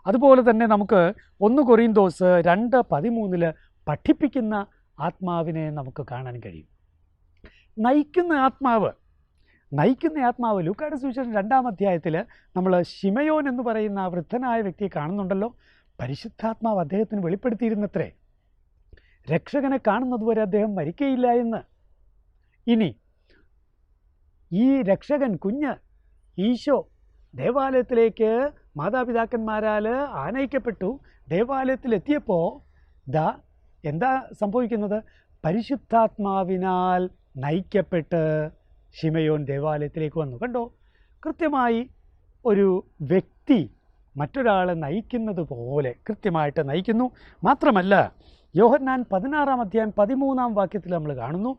അതുപോലെ തന്നെ നമുക്ക് 1 കൊരിന്തോസ് 2:13 പഠിപ്പിക്കുന്ന ആത്മാവിനെ നമുക്ക് കാണാൻ കഴിയും. നയിക്കുന്ന ആത്മാവ് ലൂക്കായുടെ സുവിശേഷം 2-ാം അധ്യായത്തിൽ നമ്മൾ ശിമയോൻ എന്ന് പറയുന്ന ആ വൃദ്ധനായ വ്യക്തിയെ കാണുന്നുണ്ടല്ലോ. പരിശുദ്ധാത്മാവ് അദ്ദേഹത്തിന് വെളിപ്പെടുത്തിയിരുന്നത്രേ, രക്ഷകനെ കാണുന്നതുവരെ അദ്ദേഹം മരിക്കയില്ല എന്ന്. ഇനി ഈ രക്ഷകൻ കുഞ്ഞ് ഈശോ ദേവാലയത്തിലേക്ക് മാതാപിതാക്കന്മാരാൽ ആനയിക്കപ്പെട്ടു. ദേവാലയത്തിലെത്തിയപ്പോൾ എന്താ സംഭവിക്കുന്നത്? പരിശുദ്ധാത്മാവിനാൽ നയിക്കപ്പെട്ട് ശിമയോൻ ദേവാലയത്തിലേക്ക് വന്നു. കണ്ടോ, കൃത്യമായി ഒരു വ്യക്തി മറ്റൊരാളെ നയിക്കുന്നത് പോലെ കൃത്യമായിട്ട് നയിക്കുന്നു. മാത്രമല്ല യോഹന്നാൻ 16-ാം അധ്യായം 13-ാം വാക്യത്തിൽ നമ്മൾ കാണുന്നു,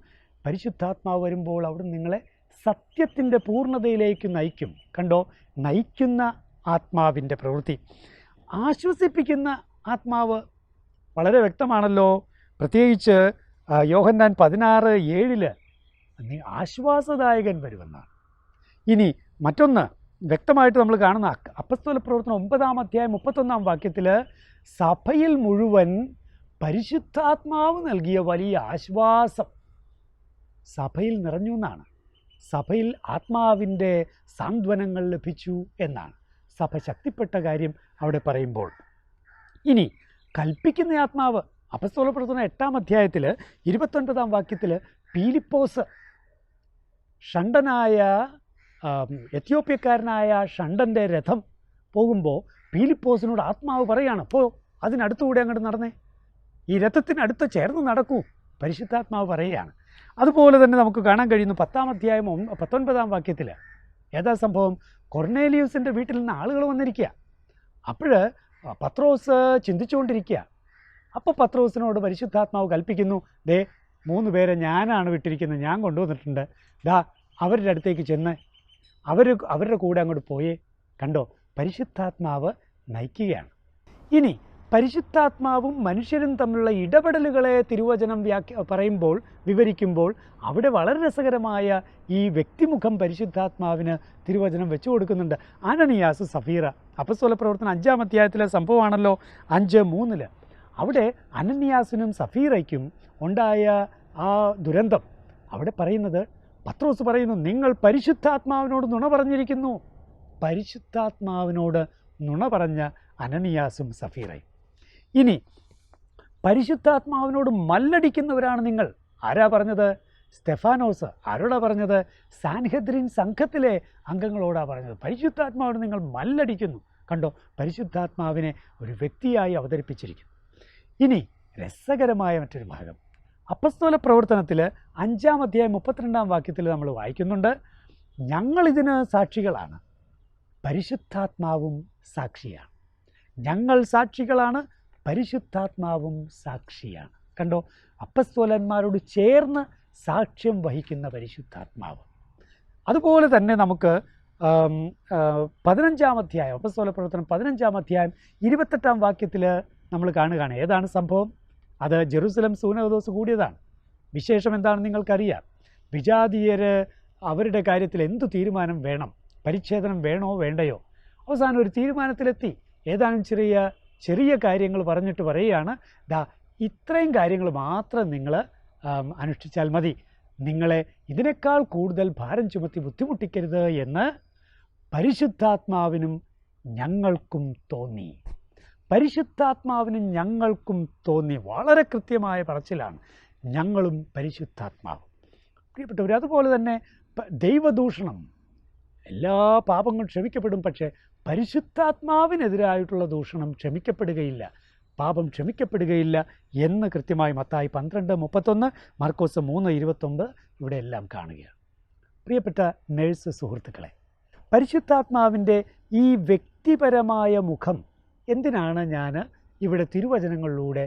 പരിശുദ്ധാത്മാവ് വരുമ്പോൾ അവിടെ നിങ്ങളെ സത്യത്തിൻ്റെ പൂർണ്ണതയിലേക്ക് നയിക്കും. കണ്ടോ, നയിക്കുന്ന ആത്മാവിൻ്റെ പ്രവൃത്തി. ആശ്വസിപ്പിക്കുന്ന ആത്മാവ് വളരെ വ്യക്തമാണല്ലോ. പ്രത്യേകിച്ച് യോഹന്നാൻ 16:7 നീ ആശ്വാസദായകൻ വരുമെന്നാണ്. ഇനി മറ്റൊന്ന് വ്യക്തമായിട്ട് നമ്മൾ കാണുന്ന അപ്പസ്തോല പ്രവർത്തനം 9-ാം അധ്യായം 31-ാം വാക്യത്തിൽ സഭയിൽ മുഴുവൻ പരിശുദ്ധാത്മാവ് നൽകിയ വലിയ ആശ്വാസം സഭയിൽ നിറഞ്ഞു എന്നാണ്. സഭയിൽ ആത്മാവിൻ്റെ സാന്ത്വനങ്ങൾ ലഭിച്ചു എന്നാണ് സഭ ശക്തിപ്പെട്ട കാര്യം അവിടെ പറയുമ്പോൾ. ഇനി കൽപ്പിക്കുന്ന ആത്മാവ് അപ്പസ്തോല പ്രവർത്തനം 8-ാം അധ്യായത്തിൽ 29-ാം വാക്യത്തിൽ പീലിപ്പോസ് ഷണ്ടനായ എത്യോപ്യക്കാരനായ ഷണ്ടൻ്റെ രഥം പോകുമ്പോൾ പീലിപ്പോസിനോട് ആത്മാവ് പറയാണ്, അപ്പോൾ അതിനടുത്തുകൂടെ അങ്ങോട്ട് നടന്നേ, ഈ രഥത്തിനടുത്ത് ചേർന്ന് നടക്കൂ, പരിശുദ്ധാത്മാവ് പറയുകയാണ്. അതുപോലെ തന്നെ നമുക്ക് കാണാൻ കഴിയുന്നു 10-ാം അധ്യായം 19-ാം വാക്യത്തിൽ. ഏതാ സംഭവം? കൊർണേലിയൂസിൻ്റെ വീട്ടിൽ നിന്ന് ആളുകൾ വന്നിരിക്കുക. അപ്പോൾ പത്രോസ് ചിന്തിച്ചുകൊണ്ടിരിക്കുക. അപ്പോൾ പത്രോസിനോട് പരിശുദ്ധാത്മാവ് കൽപ്പിക്കുന്നു, ദേ 3 പേരെ ഞാനാണ് വിട്ടിരിക്കുന്നത്, ഞാൻ കൊണ്ടുവന്നിട്ടുണ്ട്, ദാ അവരുടെ അടുത്തേക്ക് ചെന്ന് അവരുടെ കൂടെ അങ്ങോട്ട് പോയേ. കണ്ടോ, പരിശുദ്ധാത്മാവ് നയിക്കുകയാണ്. ഇനി പരിശുദ്ധാത്മാവും മനുഷ്യരും തമ്മിലുള്ള ഇടപെടലുകളെ തിരുവചനം വിവരിക്കുമ്പോൾ അവിടെ വളരെ രസകരമായ ഈ വ്യക്തിമുഖം പരിശുദ്ധാത്മാവിന് തിരുവചനം വെച്ചു കൊടുക്കുന്നുണ്ട്. അനനിയാസ്, സഫീറ, അപ്പസ്തോല പ്രവർത്തനം 5-ാം അധ്യായത്തിലെ സംഭവമാണല്ലോ, 5:3. അവിടെ അനനിയാസിനും സഫീറയ്ക്കും ഉണ്ടായ ആ ദുരന്തം അവിടെ പറയുന്നത്, പത്രോസ് പറയുന്നു, നിങ്ങൾ പരിശുദ്ധാത്മാവിനോട് നുണ പറഞ്ഞിരിക്കുന്നു. പരിശുദ്ധാത്മാവിനോട് നുണ പറഞ്ഞ അനനിയാസും സഫീറയും. ഇനി പരിശുദ്ധാത്മാവിനോട് മല്ലടിക്കുന്നവരാണ് നിങ്ങൾ. ആരാ പറഞ്ഞത്? സ്തെഫാനോസ്. ആരോടാ പറഞ്ഞത്? സാൻഹെദ്രിൻ സംഘത്തിലെ അംഗങ്ങളോടാ പറഞ്ഞത്. പരിശുദ്ധാത്മാവിനോട് നിങ്ങൾ മല്ലടിക്കുന്നു. കണ്ടോ, പരിശുദ്ധാത്മാവിനെ ഒരു വ്യക്തിയായി അവതരിപ്പിച്ചിരിക്കുന്നു. ഇനി രസകരമായ മറ്റൊരു ഭാഗം അപ്പസ്തോല പ്രവർത്തനത്തിൽ 5-ാം അധ്യായം 32-ാം വാക്യത്തിൽ നമ്മൾ വായിക്കുന്നുണ്ട്, ഞങ്ങളിതിന് സാക്ഷികളാണ്, പരിശുദ്ധാത്മാവും സാക്ഷിയാണ്. ഞങ്ങൾ സാക്ഷികളാണ്, പരിശുദ്ധാത്മാവും സാക്ഷിയാണ്. കണ്ടോ, അപ്പസ്തോലന്മാരോട് ചേർന്ന് സാക്ഷ്യം വഹിക്കുന്ന പരിശുദ്ധാത്മാവ്. അതുപോലെ തന്നെ നമുക്ക് 15-ാം അധ്യായം അപ്പസ്തോല പ്രവർത്തനം 15-ാം അധ്യായം 28-ാം വാക്യത്തിൽ നമ്മൾ കാണുകയാണ്. ഏതാണ് സംഭവം? അത് ജെറുസലം സൂനഹദോസ് കൂടിയതാണ്. വിശേഷം എന്താണെന്ന് നിങ്ങൾക്കറിയാം. വിജാതീയർ അവരുടെ കാര്യത്തിൽ എന്തു തീരുമാനം വേണം, പരിച്ഛേദനം വേണോ വേണ്ടയോ, അവസാനം ഒരു തീരുമാനത്തിലെത്തി. ഏതാനും ചെറിയ കാര്യങ്ങൾ പറഞ്ഞിട്ട് പറയുകയാണ്, ദാ ഇത്രയും കാര്യങ്ങൾ മാത്രം നിങ്ങൾ അനുഷ്ഠിച്ചാൽ മതി, നിങ്ങളെ ഇതിനേക്കാൾ കൂടുതൽ ഭാരം ചുമത്തി ബുദ്ധിമുട്ടിക്കരുത് എന്ന് പരിശുദ്ധാത്മാവിനും ഞങ്ങൾക്കും തോന്നി. പരിശുദ്ധാത്മാവിനും ഞങ്ങൾക്കും തോന്നി. വളരെ കൃത്യമായ പറച്ചിലാണ്, ഞങ്ങളും പരിശുദ്ധാത്മാവും. പ്രിയപ്പെട്ടവർ, അതുപോലെ തന്നെ ദൈവദൂഷണം, എല്ലാ പാപങ്ങളും ക്ഷമിക്കപ്പെടും, പക്ഷേ പരിശുദ്ധാത്മാവിനെതിരായിട്ടുള്ള ദൂഷണം ക്ഷമിക്കപ്പെടുകയില്ല, പാപം ക്ഷമിക്കപ്പെടുകയില്ല എന്ന് കൃത്യമായി മത്തായി 12:31, മാർക്കോസ് 3:29 ഇവിടെ എല്ലാം കാണുകയാണ്. പ്രിയപ്പെട്ട നേഴ്സ് സുഹൃത്തുക്കളെ, പരിശുദ്ധാത്മാവിൻ്റെ ഈ വ്യക്തിപരമായ മുഖം എന്തിനാണ് ഞാൻ ഇവിടെ തിരുവചനങ്ങളിലൂടെ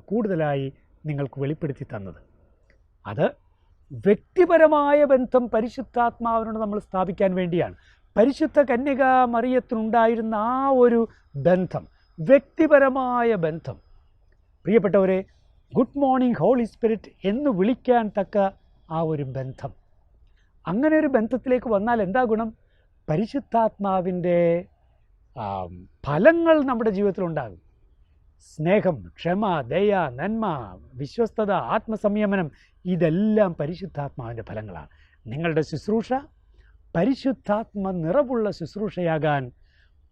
കൂടുതലായി നിങ്ങൾക്ക് വെളിപ്പെടുത്തി തന്നത്? അത് വ്യക്തിപരമായ ബന്ധം പരിശുദ്ധാത്മാവിനോട് നമ്മൾ സ്ഥാപിക്കാൻ വേണ്ടിയാണ്. പരിശുദ്ധ കന്യക മറിയത്തിനുണ്ടായിരുന്ന ആ ഒരു ബന്ധം, വ്യക്തിപരമായ ബന്ധം, പ്രിയപ്പെട്ടവരെ, ഗുഡ് മോർണിംഗ് ഹോളി സ്പിരിറ്റ് എന്ന് വിളിക്കാൻ തക്ക ആ ഒരു ബന്ധം, അങ്ങനെ ഒരു ബന്ധത്തിലേക്ക് വന്നാൽ എന്താ ഗുണം? പരിശുദ്ധാത്മാവിൻ്റെ ഫലങ്ങൾ നമ്മുടെ ജീവിതത്തിലുണ്ടാകും. സ്നേഹം, ക്ഷമ, ദയ, നന്മ, വിശ്വസ്തത, ആത്മസംയമനം, ഇതെല്ലാം പരിശുദ്ധാത്മാവിൻ്റെ ഫലങ്ങളാണ്. നിങ്ങളുടെ ശുശ്രൂഷ പരിശുദ്ധാത്മ നിറവുള്ള ശുശ്രൂഷയാകാൻ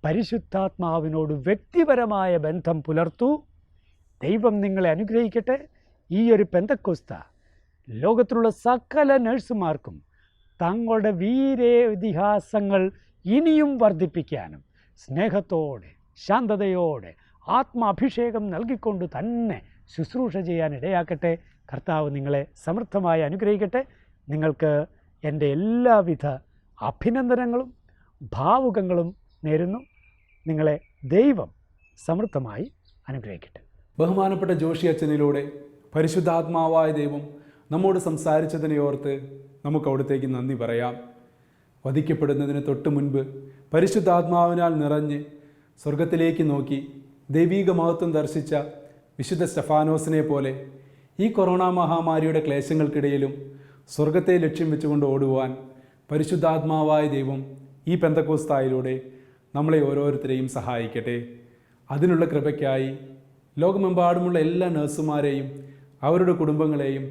പരിശുദ്ധാത്മാവിനോട് വ്യക്തിപരമായ ബന്ധം പുലർത്തൂ. ദൈവം നിങ്ങളെ അനുഗ്രഹിക്കട്ടെ. ഈ ഒരു പെന്തക്കോസ്ത ലോകത്തിലുള്ള സകല നഴ്സുമാർക്കും തങ്ങളുടെ വീരേതിഹാസങ്ങൾ ഇനിയും വർദ്ധിപ്പിക്കാനും സ്നേഹത്തോടെ, ശാന്തതയോടെ, ആത്മാഭിഷേകം നൽകിക്കൊണ്ട് തന്നെ ശുശ്രൂഷ ചെയ്യാൻ ഇടയാക്കട്ടെ. കർത്താവ് നിങ്ങളെ സമൃദ്ധമായി അനുഗ്രഹിക്കട്ടെ. നിങ്ങൾക്ക് എൻ്റെ എല്ലാവിധ അഭിനന്ദനങ്ങളും ഭാവുകങ്ങളും നേരുന്നു. നിങ്ങളെ ദൈവം സമൃദ്ധമായി അനുഗ്രഹിക്കട്ടെ. ബഹുമാനപ്പെട്ട ജോഷി അച്ഛനിലൂടെ പരിശുദ്ധാത്മാവായ ദൈവം നമ്മോട് സംസാരിച്ചതിനെ ഓർത്ത് നമുക്ക് അവിടത്തേക്ക് നന്ദി പറയാം. വധിക്കപ്പെടുന്നതിന് തൊട്ട് മുൻപ് പരിശുദ്ധാത്മാവിനാൽ നിറഞ്ഞ് സ്വർഗത്തിലേക്ക് നോക്കി ദൈവീക മഹത്വം ദർശിച്ച വിശുദ്ധ സ്റ്റെഫാനോസിനെ പോലെ ഈ കൊറോണ മഹാമാരിയുടെ ക്ലേശങ്ങൾക്കിടയിലും സ്വർഗത്തെ ലക്ഷ്യം വെച്ചുകൊണ്ട് ഓടുവാൻ പരിശുദ്ധാത്മാവായ ദൈവം ഈ പെന്തക്കോസ്തായിലൂടെ നമ്മളെ ഓരോരുത്തരെയും സഹായിക്കട്ടെ. അതിനുള്ള കൃപയ്ക്കായി ലോകമെമ്പാടുമുള്ള എല്ലാ നഴ്സുമാരെയും അവരുടെ കുടുംബങ്ങളെയും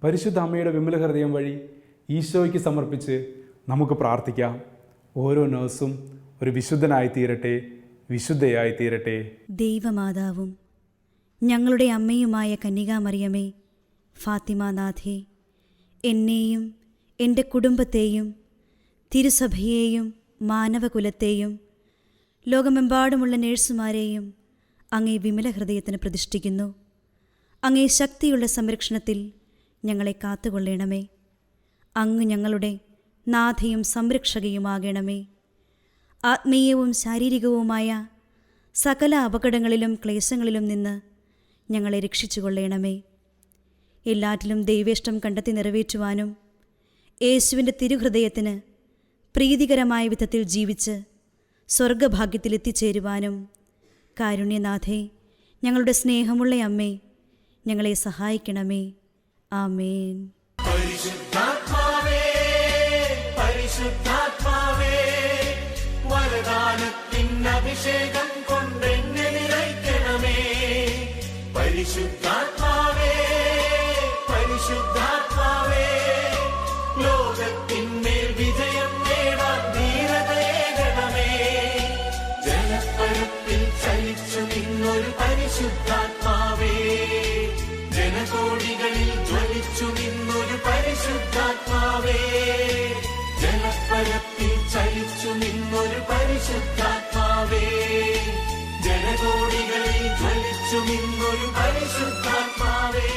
പരിശുദ്ധ അമ്മയുടെ വിമല ഹൃദയം വഴി ഈശോയ്ക്ക് സമർപ്പിച്ച് നമുക്ക് പ്രാർത്ഥിക്കാം. ഓരോ നഴ്സും ഒരു വിശുദ്ധനായി തീരട്ടെ, വിശുദ്ധയായി തീരട്ടെ. ദൈവമാതാവും ഞങ്ങളുടെ അമ്മയുമായ കന്യകാമറിയമേ, ഫാത്തിമാനാഥേ, എന്നെയും എൻ്റെ കുടുംബത്തെയും തിരുസഭയെയും മാനവകുലത്തെയും ലോകമെമ്പാടുമുള്ള നേഴ്സുമാരെയും അങ്ങേ വിമല ഹൃദയത്തിന് പ്രതിഷ്ഠിക്കുന്നു. അങ്ങേ ശക്തിയുള്ള സംരക്ഷണത്തിൽ ഞങ്ങളെ കാത്തുകൊള്ളണമേ. അങ്ങ് ഞങ്ങളുടെ നാഥയും സംരക്ഷകയുമാകണമേ. ആത്മീയവും ശാരീരികവുമായ സകല അപകടങ്ങളിലും ക്ലേശങ്ങളിലും നിന്ന് ഞങ്ങളെ രക്ഷിച്ചുകൊള്ളണമേ. എല്ലാറ്റിലും ദൈവേഷ്ടം കണ്ടെത്തി നിറവേറ്റുവാനും യേശുവിൻ്റെ തിരുഹൃദയത്തിന് പ്രീതികരമായ വിധത്തിൽ ജീവിച്ച് സ്വർഗഭാഗ്യത്തിൽ എത്തിച്ചേരുവാനും കാരുണ്യനാഥേ, ഞങ്ങളുടെ സ്നേഹമുള്ള അമ്മേ, ഞങ്ങളെ സഹായിക്കണമേ. ആമേൻ. പരിശുദ്ധാത്മാവേ, പരിശുദ്ധാത്മാവേ, വരദാനത്തിൻ അഭിഷേകം കൊണ്ടെന്നെ നിറയ്ക്കണമേ. പരിശുദ്ധാത്മാവേ, പരിശുദ്ധാത്മാവേ, ലോകത്തിന്മേൽ വിജയം നേടാൻ ധീരതയേകണമേ. ജലപ്പരപ്പിൽ ചലിച്ചു നിന്നൊരു പരിശുദ്ധാത്മാവേ, ജനകോടികളിൽ ജ്വലിച്ചു നിന്നൊരു പരിശുദ്ധാത്മാവേ, ജലപ്പരപ്പിൽ ചലിച്ചു നിന്നൊരു പരിശുദ്ധാത്മാവേ, ജനകോടികളിൽ ജ്വലിച്ചു നിന്നൊരു പരിശുദ്ധാത്മാവേ.